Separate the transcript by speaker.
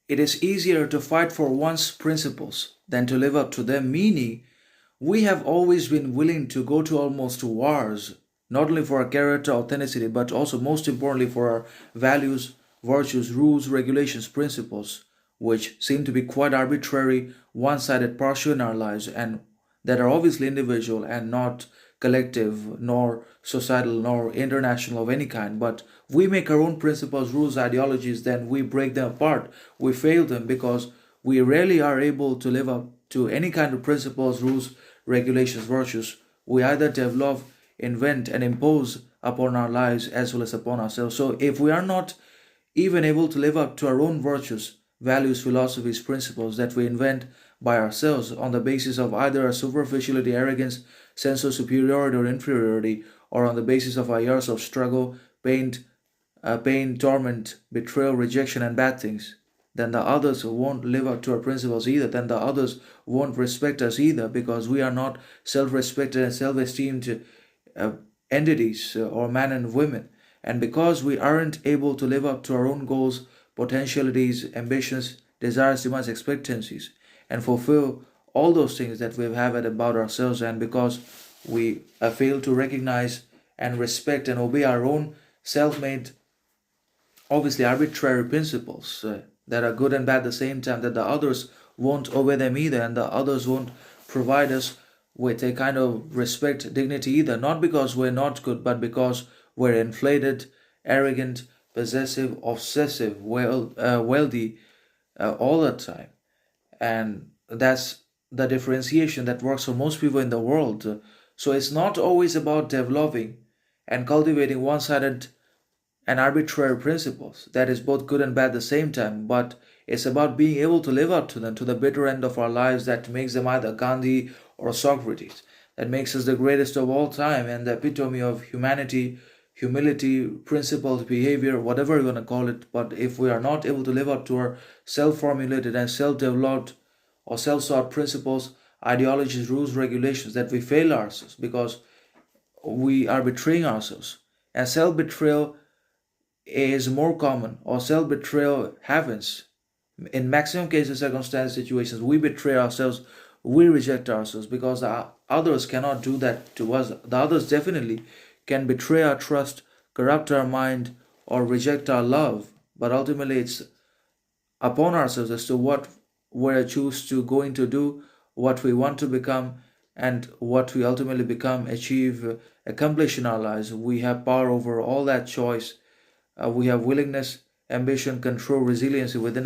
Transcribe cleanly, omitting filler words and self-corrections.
Speaker 1: it is easier to fight for one's principles than to live up to them, meaning we have always been willing to go to almost wars, not only for our character authenticity, but also most importantly for our values, virtues, rules, regulations, principles, which seem to be quite arbitrary, one sided, partial in our lives, and that are obviously individual and not collective, nor societal, nor international of any kind. But we make our own principles, rules, ideologies, then we break them apart. We fail them because we rarely are able to live up to any kind of principles, rules, regulations, virtues. We either develop, invent, and impose upon our lives as well as upon ourselves. So if we are not even able to live up to our own virtues, values, philosophies, principles that we invent by ourselves on the basis of either our superficiality, arrogance, sense of superiority or inferiority, or on the basis of our years of struggle, pain, torment, betrayal, rejection, and bad things, then the others won't live up to our principles either. Then the others won't respect us either because we are not self respected and self esteemed uh, entities or men and women. And because we aren't able to live up to our own goals, potentialities, ambitions, desires, demands, expectancies, and fulfill all those things that we have about ourselves, and because we fail to recognize and respect and obey our own self made, obviously arbitrary principles that are good and bad at the same time, that the others won't obey them either, and the others won't provide us with a kind of respect, dignity either, not because we're not good, but because we're inflated, arrogant, possessive, obsessive, wealthy all the time. And that's the differentiation that works for most people in the world. So it's not always about developing and cultivating one-sided and arbitrary principles that is both good and bad at the same time, but it's about being able to live up to them to the bitter end of our lives that makes them either Gandhi or Socrates, that makes us the greatest of all time and the epitome of humanity, humility, principled behavior, whatever you want to call it. But if we are not able to live up to our self formulated and self developed or self sought principles, ideologies, rules, regulations, that we fail ourselves because we are betraying ourselves. And self betrayal is more common, or self betrayal happens in maximum cases, circumstance, situations. We betray ourselves, we reject ourselves because the others cannot do that to us. The others definitely can betray our trust, corrupt our mind, or reject our love, but ultimately it's upon ourselves as to what we choose to going to do, what we want to become, and what we ultimately become, achieve, accomplish in our lives. We have power over all that choice. We have willingness, ambition, control, resiliency within